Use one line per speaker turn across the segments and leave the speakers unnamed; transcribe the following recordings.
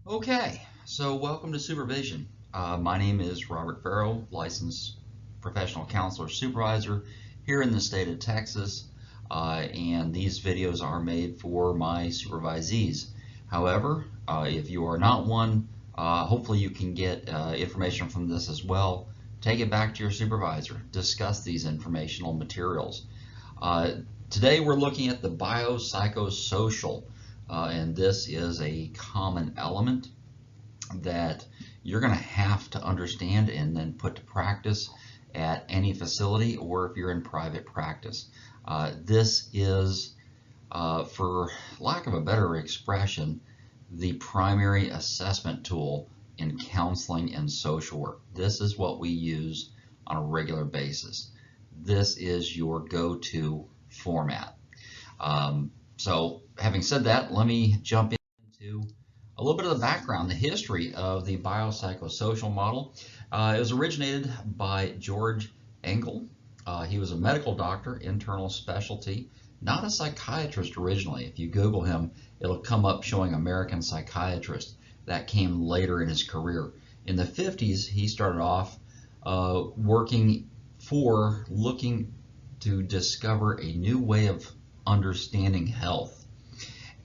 Okay, so welcome to Supervision. My name is Robert Farrow, licensed professional counselor supervisor here in the state of Texas, and these videos are made for my supervisees. However, if you are not one, hopefully you can get information from this as well. Take it back to your supervisor. Discuss these informational materials. Today we're looking at the biopsychosocial. And this is a common element that you're going to have to understand and then put to practice at any facility or if you're in private practice. This is, for lack of a better expression, the primary assessment tool in counseling and social work. This is what we use on a regular basis. This is your go-to format. So having said that, let me jump into a little bit of the background, the history of the biopsychosocial model. It was originated by George Engel. He was a medical doctor, internal specialty, not a psychiatrist originally. If you Google him, it'll come up showing American psychiatrist. That came later in his career. In the 50s, he started off looking to discover a new way of understanding health.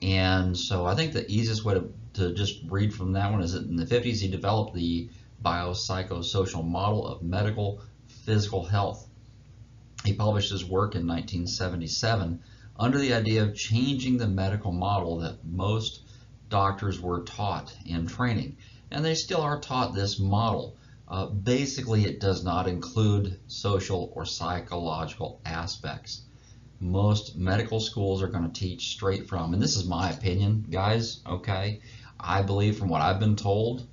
And so I think the easiest way to just read from that one is that in the 50s he developed the biopsychosocial model of medical physical health. He published his work in 1977 under the idea of changing the medical model that most doctors were taught in training. And they still are taught this model. Basically, it does not include social or psychological aspects. Most medical schools are going to teach straight from, and this is my opinion, guys, okay? I believe from what I've been told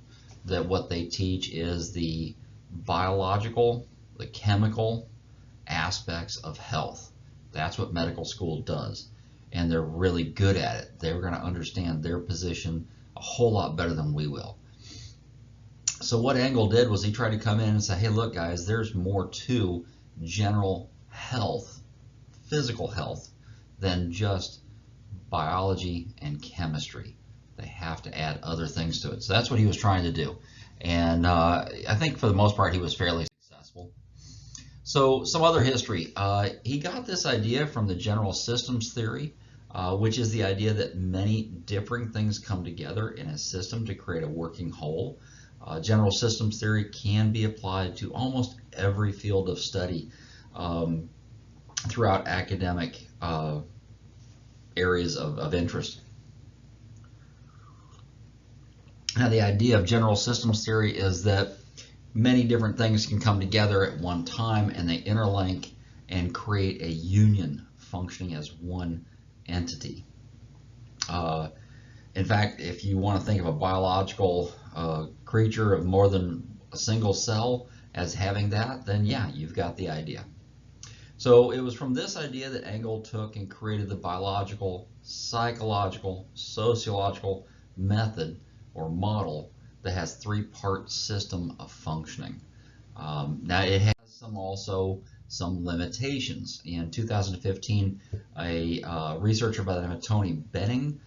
that what they teach is the biological, the chemical aspects of health. That's what medical school does, and they're really good at it. They're going to understand their position a whole lot better than we will. So what Engel did was he tried to come in and say, hey, look, guys, there's more to general health, physical health, than just biology and chemistry. They have to add other things to it. So that's what he was trying to do. And I think for the most part he was fairly successful. So some other history. He got this idea from the general systems theory, which is the idea that many differing things come together in a system to create a working whole. General systems theory can be applied to almost every field of study throughout academic areas of interest. Now, the idea of general systems theory is that many different things can come together at one time and they interlink and create a union functioning as one entity. In fact, if you want to think of a biological creature of more than a single cell as having that, then yeah, you've got the idea. So it was from this idea that Engel took and created the biological, psychological, sociological method or model that has three-part system of functioning. Now it has some limitations. In 2015, a researcher by the name of Tony Benning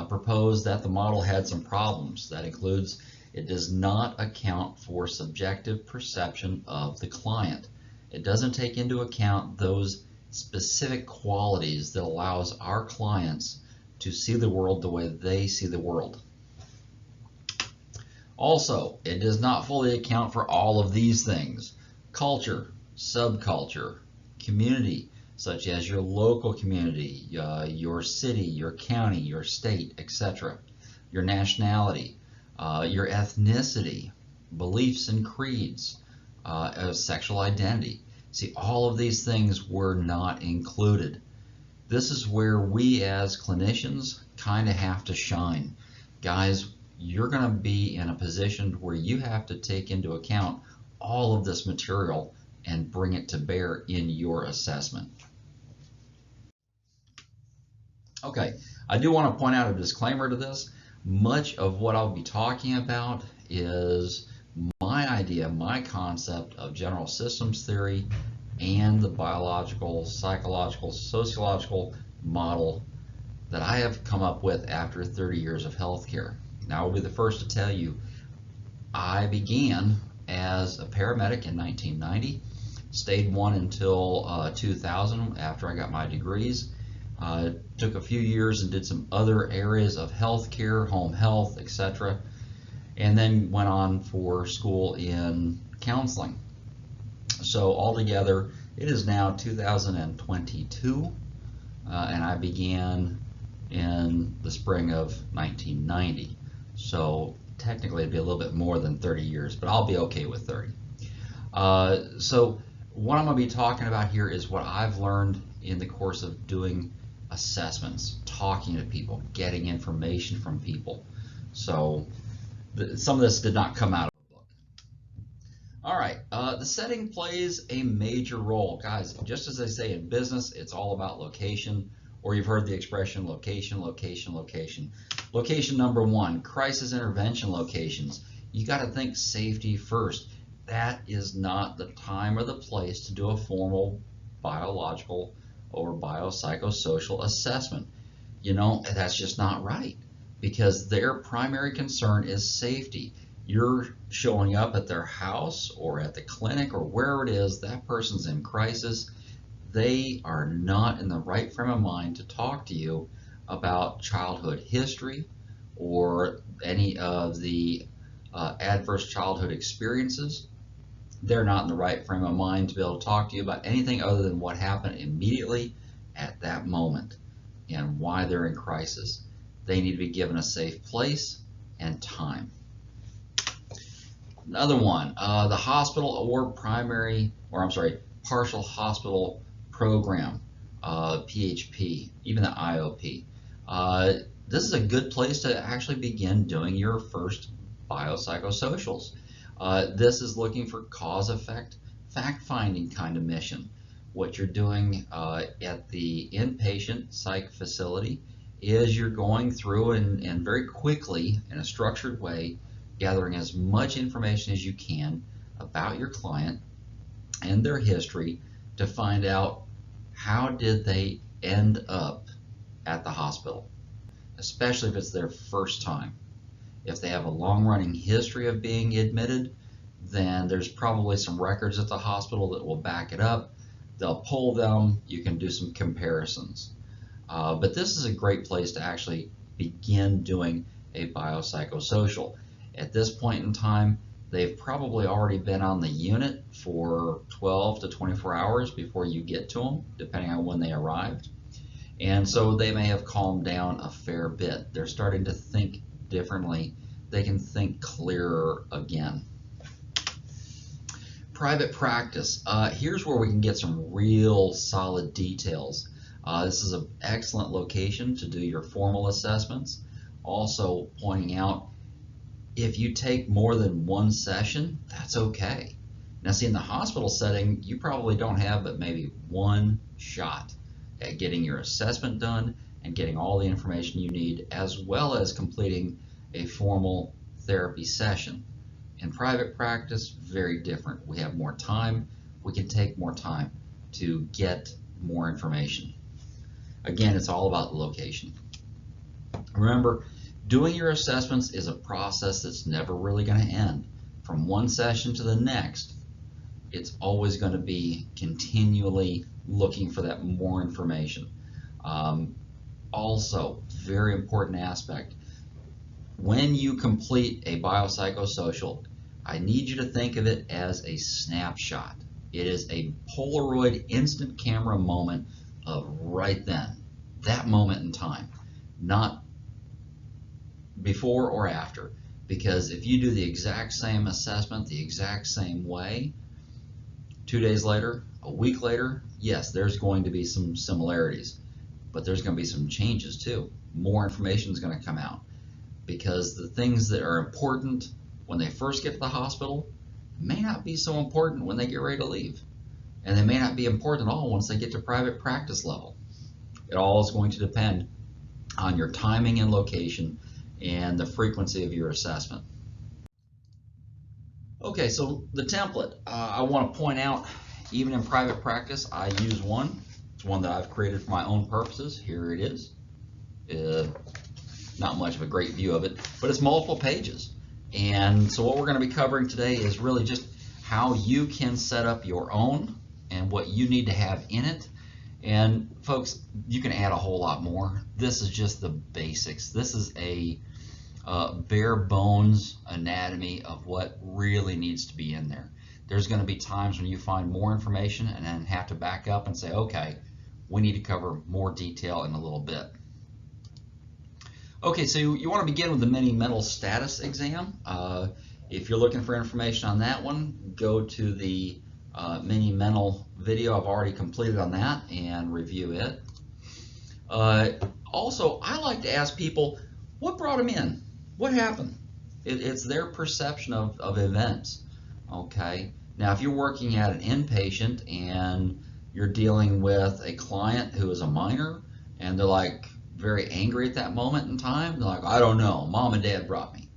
proposed that the model had some problems. That includes it does not account for subjective perception of the client. It doesn't take into account those specific qualities that allows our clients to see the world the way they see the world. Also, it does not fully account for all of these things: culture, subculture, community, such as your local community, your city, your county, your state, etc., your nationality, your ethnicity, beliefs and creeds, sexual identity. See, all of these things were not included. This is where we as clinicians kind of have to shine. Guys, you're going to be in a position where you have to take into account all of this material and bring it to bear in your assessment. Okay, I do want to point out a disclaimer to this. Much of what I'll be talking about is my idea, my concept of general systems theory and the biological, psychological, sociological model that I have come up with after 30 years of healthcare. Now, I will be the first to tell you, I began as a paramedic in 1990, stayed one until 2000 after I got my degrees. Took a few years and did some other areas of healthcare, home health, etc., and then went on for school in counseling. So altogether, it is now 2022, and I began in the spring of 1990. So technically it'd be a little bit more than 30 years, but I'll be okay with 30. So what I'm going to be talking about here is what I've learned in the course of doing assessments, talking to people, getting information from people. So some of this did not come out of a book. All right, the setting plays a major role. Guys, just as they say in business, it's all about location, or you've heard the expression location, location, location. Location number one, crisis intervention locations. You got to think safety first. That is not the time or the place to do a formal biological or biopsychosocial assessment. You know, that's just not right, because their primary concern is safety. You're showing up at their house or at the clinic or wherever it is, that person's in crisis. They are not in the right frame of mind to talk to you about childhood history or any of the adverse childhood experiences. They're not in the right frame of mind to be able to talk to you about anything other than what happened immediately at that moment and why they're in crisis. They need to be given a safe place and time. Another one, the hospital or partial hospital program, PHP, even the IOP. This is a good place to actually begin doing your first biopsychosocials. This is looking for cause-effect, fact-finding kind of mission. What you're doing at the inpatient psych facility is you're going through and very quickly, in a structured way, gathering as much information as you can about your client and their history to find out how did they end up at the hospital, especially if it's their first time. If they have a long-running history of being admitted, then there's probably some records at the hospital that will back it up. They'll pull them, you can do some comparisons. But this is a great place to actually begin doing a biopsychosocial. At this point in time, they've probably already been on the unit for 12 to 24 hours before you get to them, depending on when they arrived. And so they may have calmed down a fair bit. They're starting to think differently. They can think clearer again. Private practice. Here's where we can get some real solid details. This is an excellent location to do your formal assessments. Also pointing out, if you take more than one session, that's okay. Now see, in the hospital setting, you probably don't have but maybe one shot at getting your assessment done and getting all the information you need, as well as completing a formal therapy session. In private practice, very different. We have more time. We can take more time to get more information. Again, it's all about the location. Remember, doing your assessments is a process that's never really going to end. From one session to the next, it's always going to be continually looking for that more information. Also, very important aspect, when you complete a biopsychosocial, I need you to think of it as a snapshot. It is a Polaroid instant camera moment of right then, that moment in time, not before or after. Because if you do the exact same assessment the exact same way, 2 days later, a week later, yes, there's going to be some similarities, but there's going to be some changes too. More information is going to come out, because the things that are important when they first get to the hospital may not be so important when they get ready to leave. And they may not be important at all once they get to private practice level. It all is going to depend on your timing and location and the frequency of your assessment. Okay, so the template, I want to point out, even in private practice, I use one. It's one that I've created for my own purposes. Here it is. not much of a great view of it, but it's multiple pages. And so what we're going to be covering today is really just how you can set up your own and what you need to have in it. And folks, you can add a whole lot more. This is just the basics. This is a bare bones anatomy of what really needs to be in there. There's going to be times when you find more information and then have to back up and say, okay, we need to cover more detail in a little bit. Okay, so you want to begin with the mini mental status exam. If you're looking for information on that one, go to the mini mental video. I've already completed on that and review it. Also, I like to ask people, what brought them in? What happened? It's their perception of events. Okay, now if you're working at an inpatient and you're dealing with a client who is a minor and they're like very angry at that moment in time, they're like, I don't know, mom and dad brought me.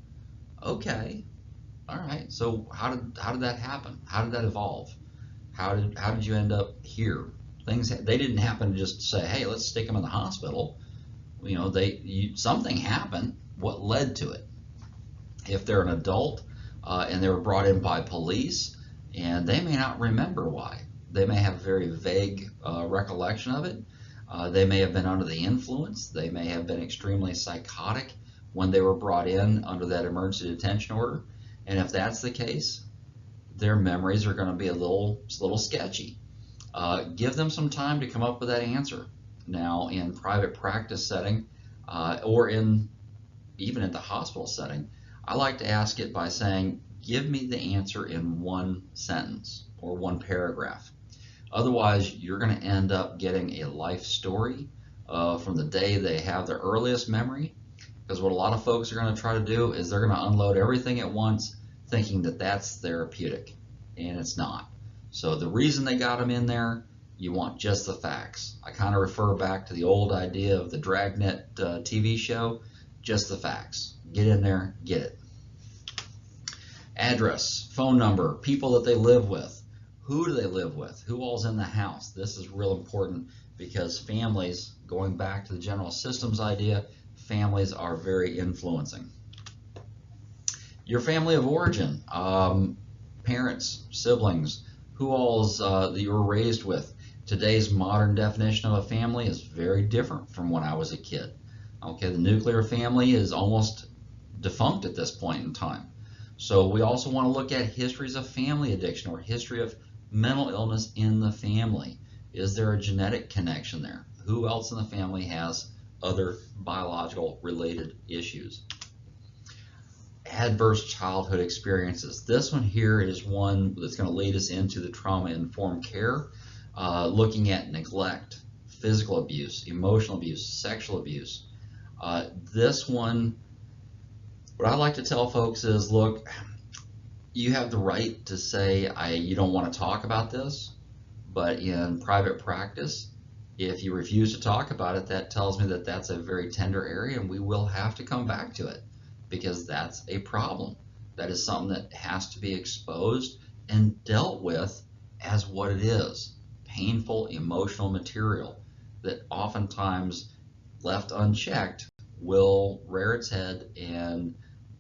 Okay, all right, so how did that happen? How did that evolve? How did you end up here? They didn't happen to just say, hey, let's stick them in the hospital. You know, something happened. What led to it? If they're an adult and they were brought in by police, and they may not remember why. They may have a very vague recollection of it. They may have been under the influence. They may have been extremely psychotic when they were brought in under that emergency detention order. And if that's the case, their memories are going to be a little sketchy. Give them some time to come up with that answer. Now, in private practice setting, or even at the hospital setting, I like to ask it by saying, give me the answer in one sentence or one paragraph. Otherwise, you're going to end up getting a life story from the day they have their earliest memory, because what a lot of folks are going to try to do is they're going to unload everything at once, thinking that that's therapeutic, and it's not. So the reason they got them in there, you want just the facts. I kind of refer back to the old idea of the Dragnet TV show, just the facts. Get in there, get it. Address, phone number, people that they live with. Who do they live with? Who all's in the house? This is real important because families, going back to the general systems idea, families are very influencing. Your family of origin, parents, siblings, who all's that you were raised with. Today's modern definition of a family is very different from when I was a kid. Okay, the nuclear family is almost defunct at this point in time. So we also want to look at histories of family addiction or history of mental illness in the family. Is there a genetic connection there? Who else in the family has other biological related issues? Adverse childhood experiences. This one here is one that's going to lead us into the trauma-informed care, looking at neglect, physical abuse, emotional abuse, sexual abuse. This one, what I like to tell folks is, look, you have the right to say you don't want to talk about this, but in private practice, if you refuse to talk about it, that tells me that that's a very tender area and we will have to come back to it, because that's a problem. That is something that has to be exposed and dealt with as what it is. Painful emotional material that oftentimes left unchecked will rear its head and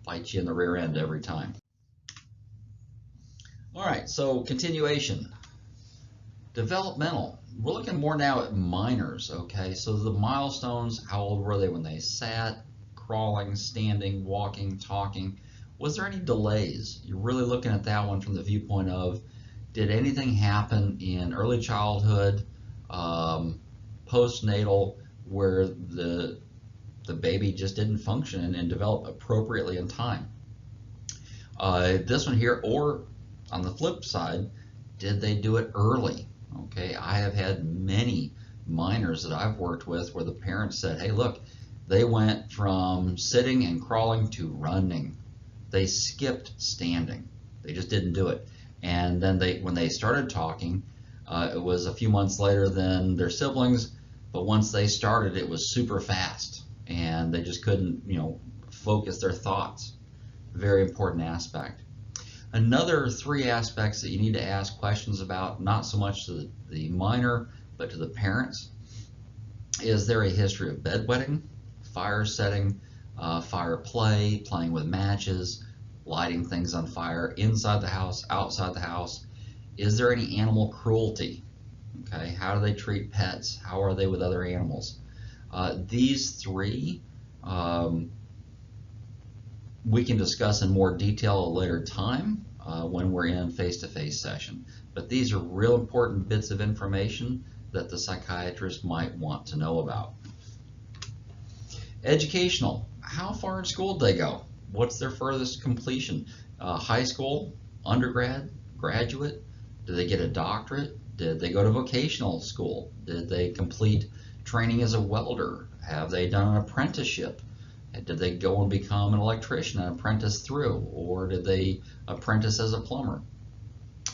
bite you in the rear end every time. All right, so continuation. Developmental. We're looking more now at minors, okay? So the milestones, how old were they when they sat, crawling, standing, walking, talking? Was there any delays? You're really looking at that one from the viewpoint of, did anything happen in early childhood, postnatal, where the baby just didn't function and develop appropriately in time? This one here, or on the flip side, did they do it early? Okay, I have had many minors that I've worked with where the parents said, hey, look, they went from sitting and crawling to running. They skipped standing. They just didn't do it. And then when they started talking, it was a few months later than their siblings, but once they started, it was super fast and they just couldn't, focus their thoughts. Very important aspect. Another 3 aspects that you need to ask questions about, not so much to the minor, but to the parents. Is there a history of bedwetting, fire setting, fire play, playing with matches, lighting things on fire inside the house, outside the house. Is there any animal cruelty? Okay, how do they treat pets? How are they with other animals? These three we can discuss in more detail at a later time when we're in face-to-face session. But these are real important bits of information that the psychiatrist might want to know about. Educational. How far in school did they go? What's their furthest completion? High school, undergrad, graduate? Did they get a doctorate? Did they go to vocational school? Did they complete training as a welder? Have they done an apprenticeship? Did they go and become an electrician and apprentice through? Or did they apprentice as a plumber?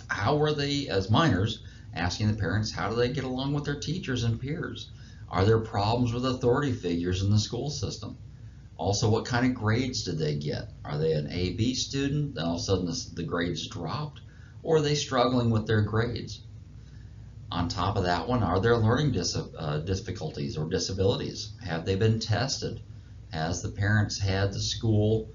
How were they, as minors, asking the parents, how do they get along with their teachers and peers? Are there problems with authority figures in the school system? Also, what kind of grades did they get? Are they an A-B student, then all of a sudden the grades dropped? Or are they struggling with their grades? On top of that one, are there learning difficulties or disabilities? Have they been tested? Has the parents had the school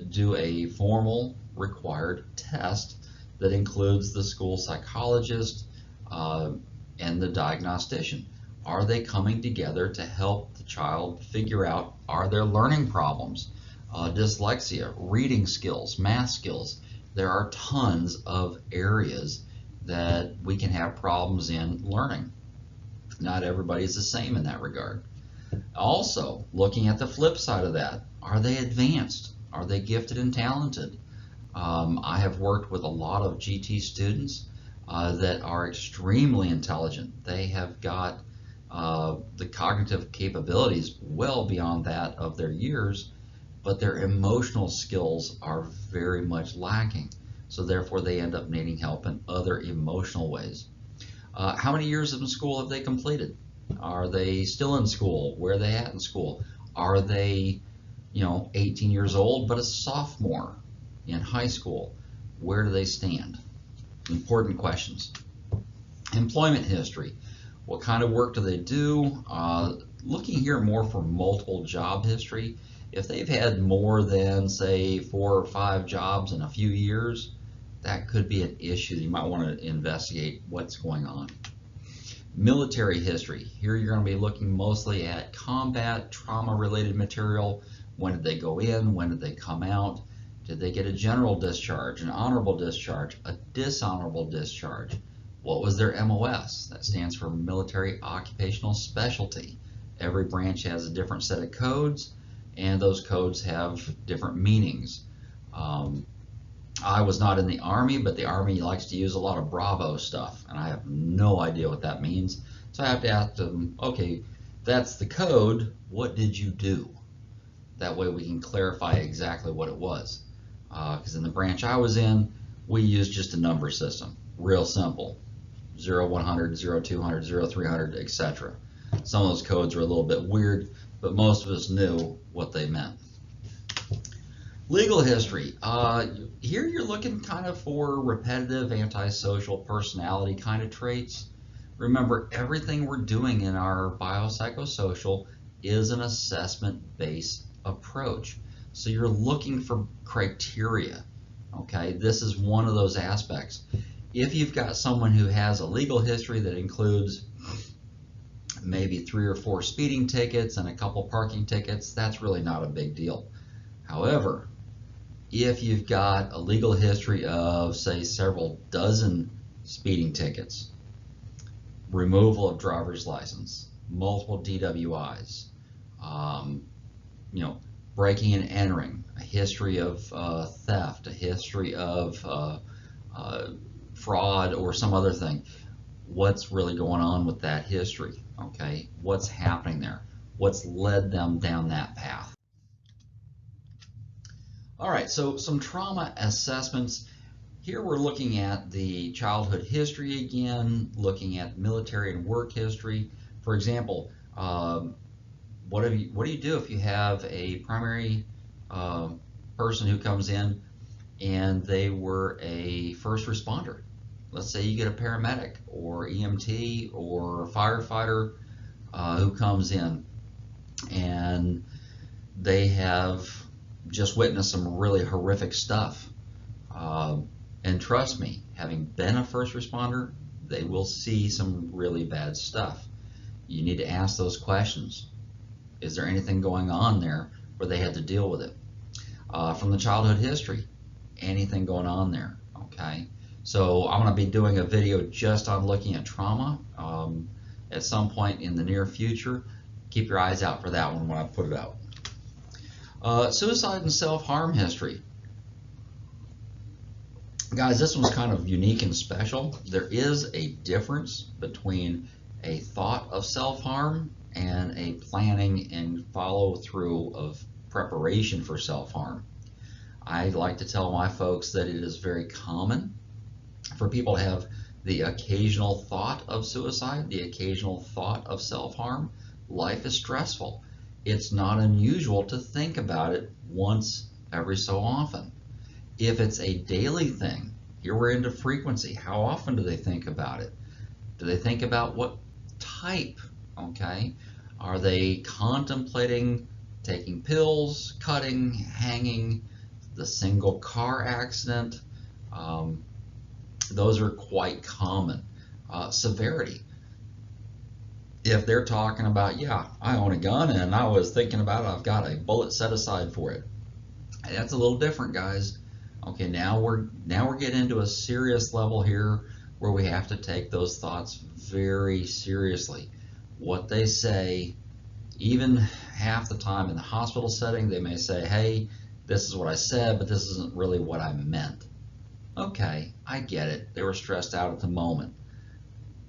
do a formal required test that includes the school psychologist and the diagnostician? Are they coming together to help the child figure out, are there learning problems, dyslexia, reading skills, math skills? There are tons of areas that we can have problems in learning. Not everybody is the same in that regard. Also, looking at the flip side of that, are they advanced? Are they gifted and talented? I have worked with a lot of GT students that are extremely intelligent. They have got the cognitive capabilities well beyond that of their years, but their emotional skills are very much lacking. So therefore they end up needing help in other emotional ways. How many years of school have they completed? Are they still in school? Where are they at in school? Are they, 18 years old but a sophomore in high school? Where do they stand? Important questions. Employment history. What kind of work do they do? Looking here more for multiple job history. If they've had more than, say, 4 or 5 jobs in a few years, that could be an issue. You might want to investigate what's going on. Military history. Here you're going to be looking mostly at combat, trauma-related material. When did they go in? When did they come out? Did they get a general discharge, an honorable discharge, a dishonorable discharge? What was their MOS? That stands for Military Occupational Specialty. Every branch has a different set of codes, and those codes have different meanings. I was not in the Army, but the Army likes to use a lot of Bravo stuff, and I have no idea what that means. So I have to ask them, okay, that's the code, what did you do? That way we can clarify exactly what it was. Because in the branch I was in, we used just a number system, real simple, 0100, 0200, 0300, etc. Some of those codes are a little bit weird, but most of us knew what they meant. Legal history. Here you're looking kind of for repetitive, antisocial personality kind of traits. Remember, everything we're doing in our biopsychosocial is an assessment-based approach. So you're looking for criteria. Okay, this is one of those aspects. If you've got someone who has a legal history that includes maybe 3 or 4 speeding tickets and a couple parking tickets, that's really not a big deal. However, if you've got a legal history of, say, several dozen speeding tickets, removal of driver's license, multiple DWIs, breaking and entering, a history of theft, a history of fraud or some other thing, what's really going on with that history? Okay, what's happening there? What's led them down that path? All right, so some trauma assessments. Here we're looking at the childhood history again, looking at military and work history. For example, what do you do if you have a primary person who comes in and they were a first responder? Let's say you get a paramedic or EMT or firefighter who comes in, and they have just witnessed some really horrific stuff. And trust me, having been a first responder, they will see some really bad stuff. You need to ask those questions. Is there anything going on there where they had to deal with it? From the childhood history, anything going on there, okay? So I'm going to be doing a video just on looking at trauma at some point in the near future. Keep your eyes out for that one when I put it out. Suicide and self-harm history. Guys, this one's kind of unique and special. There is a difference between a thought of self-harm and a planning and follow-through of preparation for self-harm. I like to tell my folks that it is very common for people to have the occasional thought of suicide, the occasional thought of self-harm. Life is stressful. It's not unusual to think about it once every so often. If it's a daily thing, here we're into frequency. How often do they think about it? Do they think about what type? Okay. Are they contemplating taking pills, cutting, hanging, the single car accident? Those are quite common. Severity. If they're talking about, yeah, I own a gun and I was thinking about it, I've got a bullet set aside for it. That's a little different, guys. Okay, now we're getting into a serious level here where we have to take those thoughts very seriously. What they say, even half the time in the hospital setting, they may say, hey, this is what I said, but this isn't really what I meant. Okay, I get it. They were stressed out at the moment.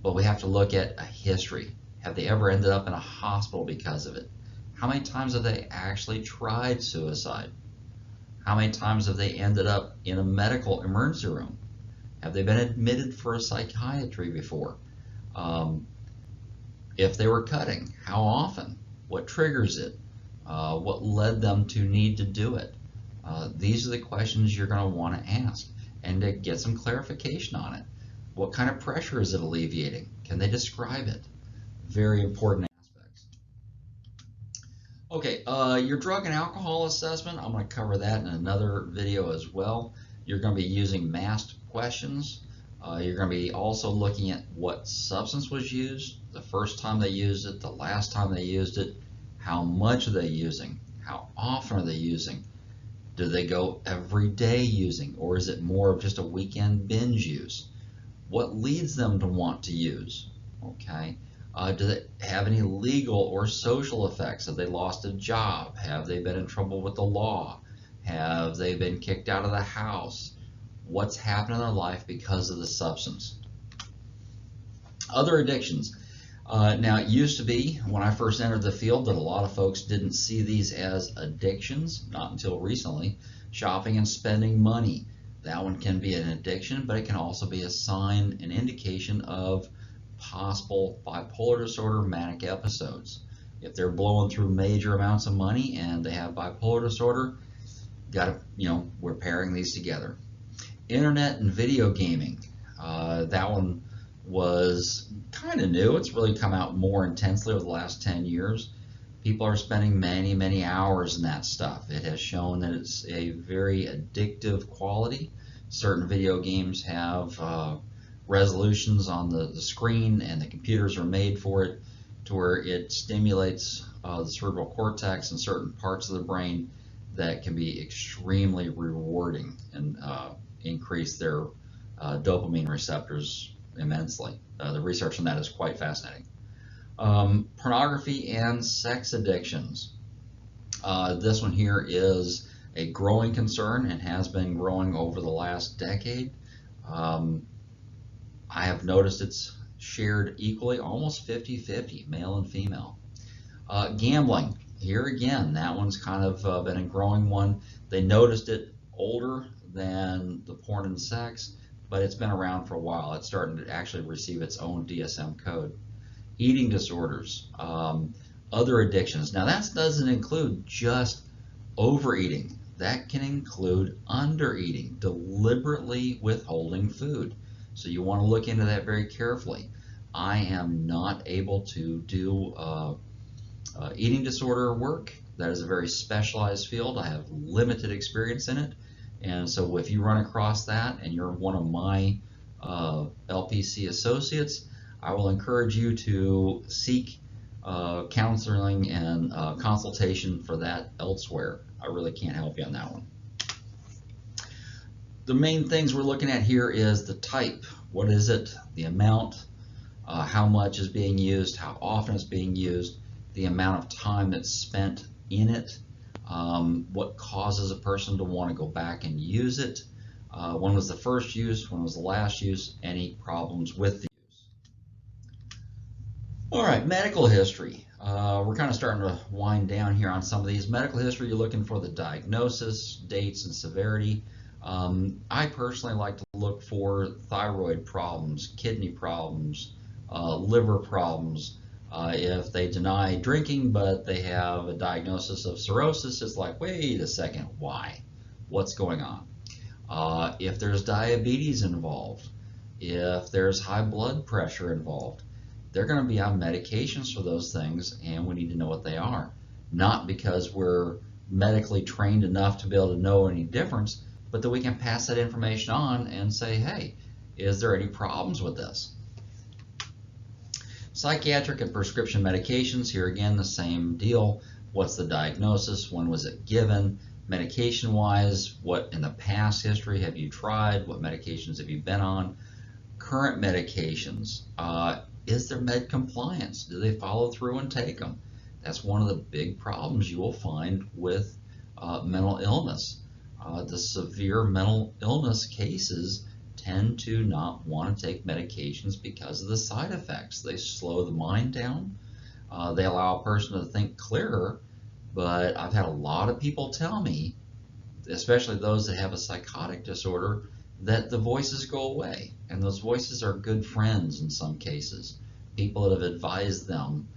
But we have to look at a history. Have they ever ended up in a hospital because of it? How many times have they actually tried suicide? How many times have they ended up in a medical emergency room? Have they been admitted for a psychiatry before? If they were cutting, how often? What triggers it? What led them to need to do it? These are the questions you're going to want to ask and to get some clarification on it. What kind of pressure is it alleviating? Can they describe it? Very important aspects. Okay, your drug and alcohol assessment, I'm going to cover that in another video as well. You're going to be using masked questions. You're going to be also looking at what substance was used, the first time they used it, the last time they used it, how much are they using, how often are they using, do they go every day using, or is it more of just a weekend binge use? What leads them to want to use? Okay. Do they have any legal or social effects? Have they lost a job? Have they been in trouble with the law? Have they been kicked out of the house? What's happened in their life because of the substance? Other addictions. Now, it used to be when I first entered the field that a lot of folks didn't see these as addictions, not until recently. Shopping and spending money. That one can be an addiction, but it can also be a sign, an indication of possible bipolar disorder, manic episodes. If they're blowing through major amounts of money and they have bipolar disorder, we're pairing these together. Internet and video gaming. That one was kind of new. It's really come out more intensely over the last 10 years. People are spending many, many hours in that stuff. It has shown that it's a very addictive quality. Certain video games have resolutions on the screen, and the computers are made for it to where it stimulates the cerebral cortex and certain parts of the brain that can be extremely rewarding and increase their dopamine receptors immensely. The research on that is quite fascinating. Pornography and sex addictions. This one here is a growing concern and has been growing over the last decade. I have noticed it's shared equally, almost 50-50, male and female. Gambling, here again, that one's kind of been a growing one. They noticed it older than the porn and sex, but it's been around for a while. It's starting to actually receive its own DSM code. Eating disorders, other addictions. Now that doesn't include just overeating. That can include undereating, deliberately withholding food. So you want to look into that very carefully. I am not able to do eating disorder work. That is a very specialized field. I have limited experience in it. And so if you run across that and you're one of my LPC associates, I will encourage you to seek counseling and consultation for that elsewhere. I really can't help you on that one. The main things we're looking at here is the type. What is it? The amount, how much is being used, how often it's being used, the amount of time that's spent in it, what causes a person to want to go back and use it, when was the first use, when was the last use, any problems with the use. All right, medical history. We're kind of starting to wind down here on some of these. Medical history, you're looking for the diagnosis, dates, and severity. I personally like to look for thyroid problems, kidney problems, liver problems. If they deny drinking but they have a diagnosis of cirrhosis, it's like, wait a second, why? What's going on? If there's diabetes involved, if there's high blood pressure involved, they're going to be on medications for those things, and we need to know what they are. Not because we're medically trained enough to be able to know any difference, but that we can pass that information on and say, hey, is there any problems with this? Psychiatric and prescription medications, here again the same deal. What's the diagnosis? When was it given? Medication-wise, what in the past history have you tried? What medications have you been on? Current medications, is there med compliance? Do they follow through and take them? That's one of the big problems you will find with mental illness. The severe mental illness cases tend to not want to take medications because of the side effects. They slow the mind down. They allow a person to think clearer, but I've had a lot of people tell me, especially those that have a psychotic disorder, that the voices go away. And those voices are good friends in some cases. People that have advised them,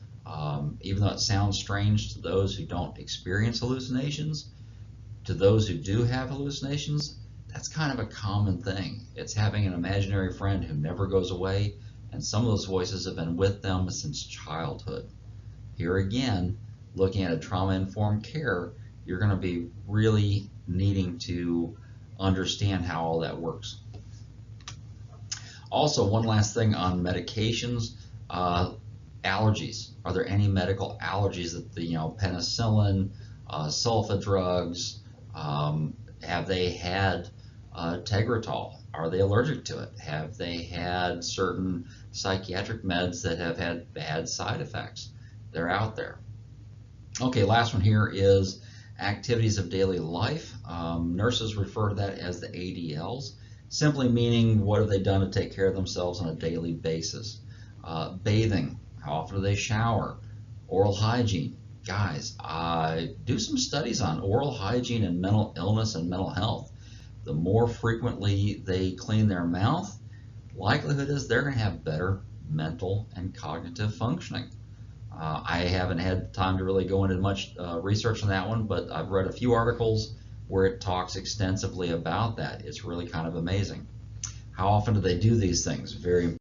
even though it sounds strange to those who don't experience hallucinations, to those who do have hallucinations, that's kind of a common thing. It's having an imaginary friend who never goes away, and some of those voices have been with them since childhood. Here again, looking at a trauma-informed care, you're going to be really needing to understand how all that works. Also, one last thing on medications, allergies. Are there any medical allergies that penicillin, sulfa drugs, have they had Tegretol? Are they allergic to it? Have they had certain psychiatric meds that have had bad side effects? They're out there. Okay, last one here is activities of daily life. Nurses refer to that as the ADLs, simply meaning what have they done to take care of themselves on a daily basis. Bathing, how often do they shower? Oral hygiene. Guys, do some studies on oral hygiene and mental illness and mental health. The more frequently they clean their mouth, likelihood is they're going to have better mental and cognitive functioning. I haven't had time to really go into much research on that one, but I've read a few articles where it talks extensively about that. It's really kind of amazing. How often do they do these things? Very important.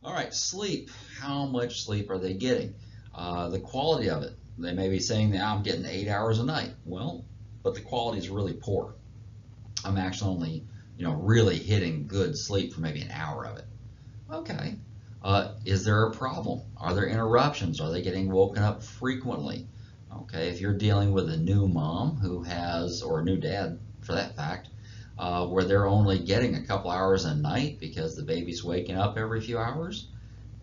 All right, sleep. How much sleep are they getting? The quality of it. They may be saying that I'm getting 8 hours a night. Well, but the quality is really poor. I'm actually only, really hitting good sleep for maybe an hour of it. Okay. Is there a problem? Are there interruptions? Are they getting woken up frequently? Okay, if you're dealing with a new mom who has, or a new dad for that fact, where they're only getting a couple hours a night because the baby's waking up every few hours,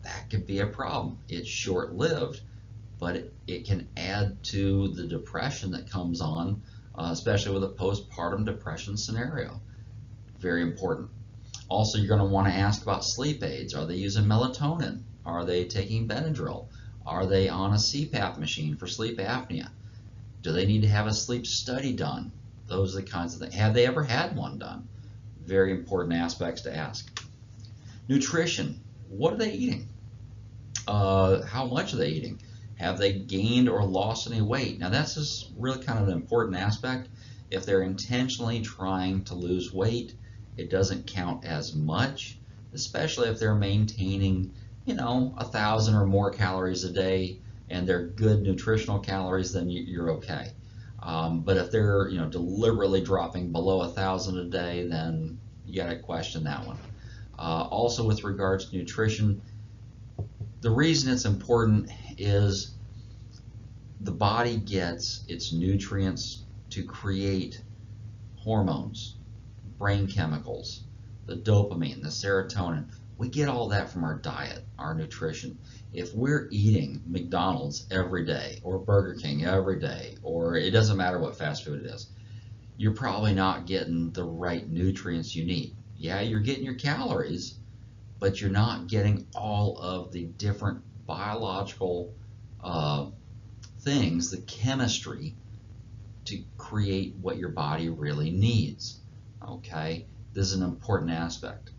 that could be a problem. It's short-lived, but it can add to the depression that comes on, especially with a postpartum depression scenario. Very important. Also, you're going to want to ask about sleep aids. Are they using melatonin? Are they taking Benadryl? Are they on a CPAP machine for sleep apnea? Do they need to have a sleep study done? Those are the kinds of things. Have they ever had one done? Very important aspects to ask. Nutrition. What are they eating? How much are they eating? Have they gained or lost any weight? Now that's just really kind of an important aspect. If they're intentionally trying to lose weight, it doesn't count as much, especially if they're maintaining, 1,000 or more calories a day and they're good nutritional calories, then you're okay. But if they're deliberately dropping below 1,000 a day, then you got to question that one. Also, with regards to nutrition, the reason it's important is the body gets its nutrients to create hormones, brain chemicals, the dopamine, the serotonin. We get all that from our diet, our nutrition. If we're eating McDonald's every day or Burger King every day, or it doesn't matter what fast food it is, you're probably not getting the right nutrients you need. Yeah, you're getting your calories, but you're not getting all of the different biological things, the chemistry to create what your body really needs. Okay, this is an important aspect.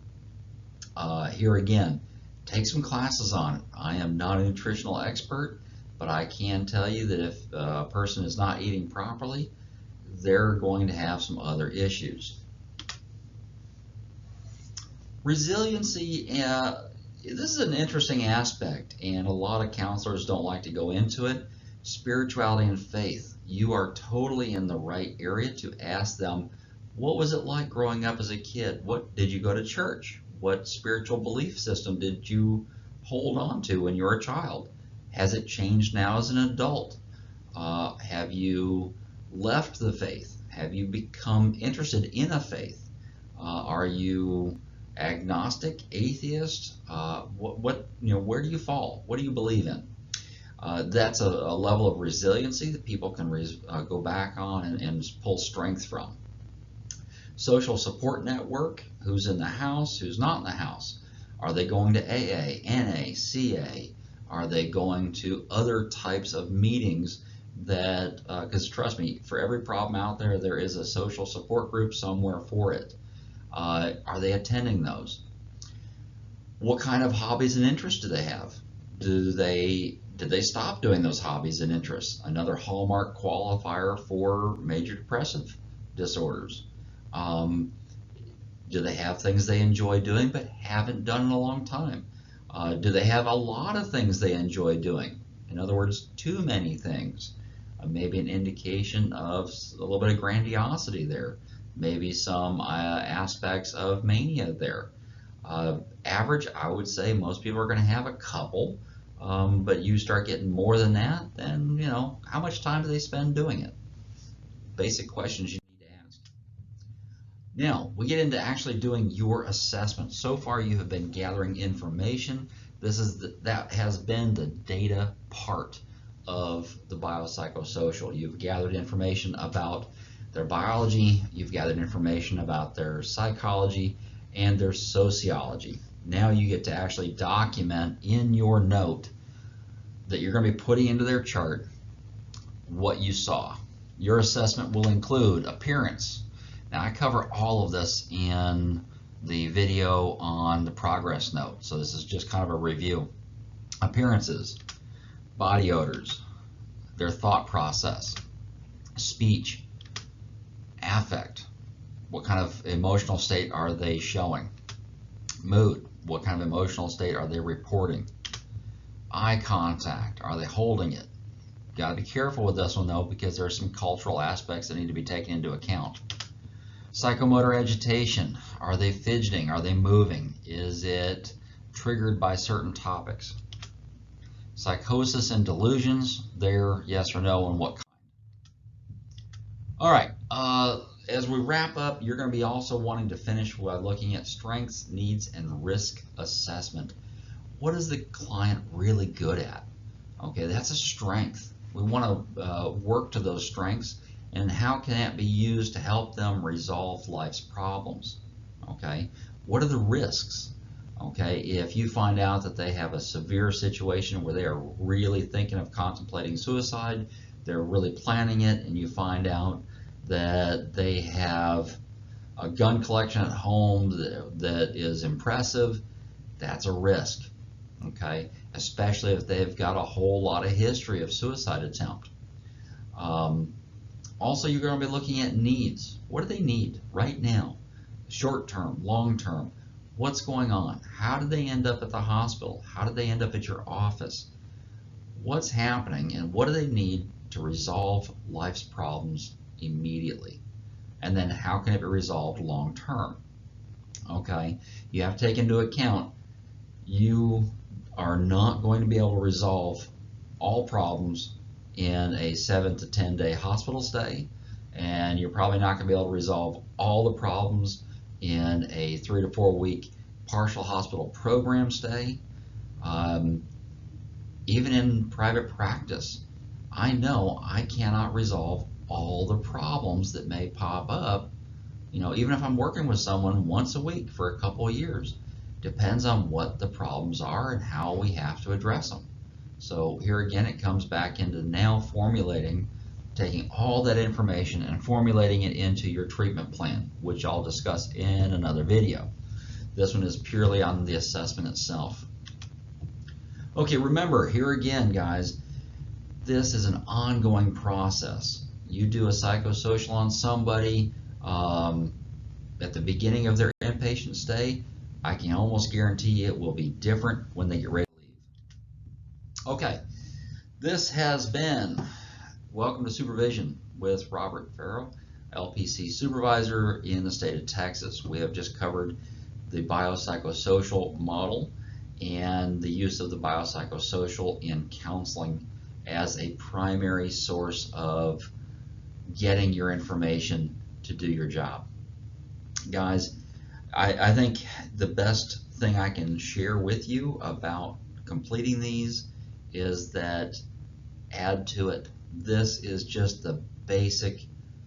Here again, take some classes on it. I am not a nutritional expert, but I can tell you that if a person is not eating properly, they're going to have some other issues. Resiliency, this is an interesting aspect, and a lot of counselors don't like to go into it. Spirituality and faith. You are totally in the right area to ask them, what was it like growing up as a kid? What did you go to church? What spiritual belief system did you hold on to when you were a child? Has it changed now as an adult? Have you left the faith? Have you become interested in a faith? Are you agnostic, atheist? Where do you fall? What do you believe in? That's a level of resiliency that people can go back on and pull strength from. Social support network, who's in the house, who's not in the house. Are they going to AA, NA, CA? Are they going to other types of meetings that, because trust me, for every problem out there, there is a social support group somewhere for it. Are they attending those? What kind of hobbies and interests do they have? Did they stop doing those hobbies and interests? Another hallmark qualifier for major depressive disorders. Do they have things they enjoy doing but haven't done in a long time? Do they have a lot of things they enjoy doing? In other words, too many things. Maybe an indication of a little bit of grandiosity there. Maybe some aspects of mania there. Average, I would say most people are going to have a couple, but you start getting more than that, then how much time do they spend doing it? Basic questions you need to ask. Now, we get into actually doing your assessment. So far, you have been gathering information. That has been the data part of the biopsychosocial. You've gathered information about their biology, you've gathered information about their psychology and their sociology. Now you get to actually document in your note that you're going to be putting into their chart what you saw. Your assessment will include appearance. Now I cover all of this in the video on the progress note, so this is just kind of a review. Appearances, body odors, their thought process, speech, affect, what kind of emotional state are they showing, mood, what kind of emotional state are they reporting, eye contact, are they holding it? Got to be careful with this one though, because there are some cultural aspects that need to be taken into account. Psychomotor agitation, are they fidgeting, are they moving, is it triggered by certain topics? Psychosis and delusions, they're yes or no, and what kind? All right, as we wrap up, you're going to be also wanting to finish by looking at strengths, needs, and risk assessment. What is the client really good at? Okay, that's a strength. We want to work to those strengths, and how can that be used to help them resolve life's problems? Okay, what are the risks? Okay, if you find out that they have a severe situation where they are really thinking of contemplating suicide, they're really planning it, and you find out that they have a gun collection at home that is impressive, that's a risk, okay? Especially if they've got a whole lot of history of suicide attempt. Also, you're going to be looking at needs. What do they need right now? Short term, long term. What's going on? How did they end up at the hospital? How did they end up at your office? what's happening and what do they need to resolve life's problems immediately, and then how can it be resolved long term. Okay, you have to take into account you are not going to be able to resolve all problems in a 7 to 10 day hospital stay, and you're probably not going to be able to resolve all the problems in a 3 to 4 week partial hospital program stay. Even in private practice, I know I cannot resolve all the problems that may pop up, even if I'm working with someone once a week for a couple of years. Depends on what the problems are and how we have to address them. So here again, it comes back into now formulating, taking all that information and formulating it into your treatment plan, which I'll discuss in another video. This one is purely on the assessment itself. Okay, remember, here again, guys, this is an ongoing process. You do a psychosocial on somebody at the beginning of their inpatient stay, I can almost guarantee it will be different when they get ready to leave. Okay, this has been Welcome to Supervision with Robert Farrow, LPC Supervisor in the state of Texas. We have just covered the biopsychosocial model and the use of the biopsychosocial in counseling as a primary source of getting your information to do your job. Guys, I think the best thing I can share with you about completing these is that add to it. This is just the basic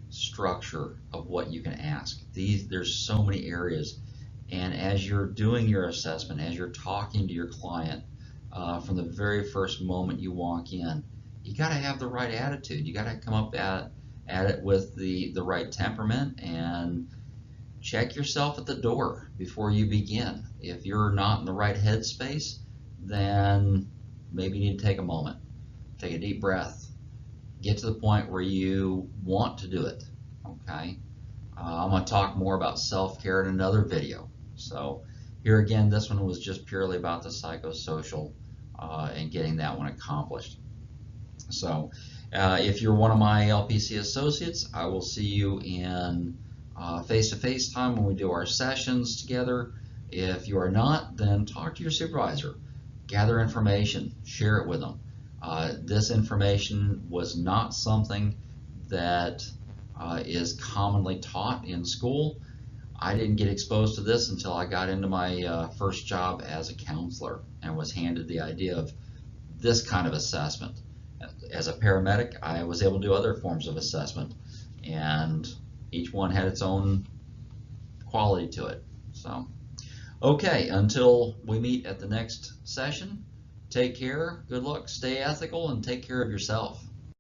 structure of what you can ask. There's so many areas, and as you're doing your assessment, as you're talking to your client, from the very first moment you walk in, you got to have the right attitude. You got to come up at it with the right temperament, and check yourself at the door before you begin. If you're not in the right headspace, then maybe you need to take a moment, take a deep breath, get to the point where you want to do it. Okay, I'm going to talk more about self-care in another video. So here again, this one was just purely about the psychosocial and getting that one accomplished. So if you're one of my LPC associates, I will see you in face-to-face time when we do our sessions together. If you are not, then talk to your supervisor, gather information, share it with them. This information was not something that is commonly taught in school. I didn't get exposed to this until I got into my first job as a counselor and was handed the idea of this kind of assessment. As a paramedic, I was able to do other forms of assessment, and each one had its own quality to it. So, okay, until we meet at the next session, take care, good luck, stay ethical, and take care of yourself.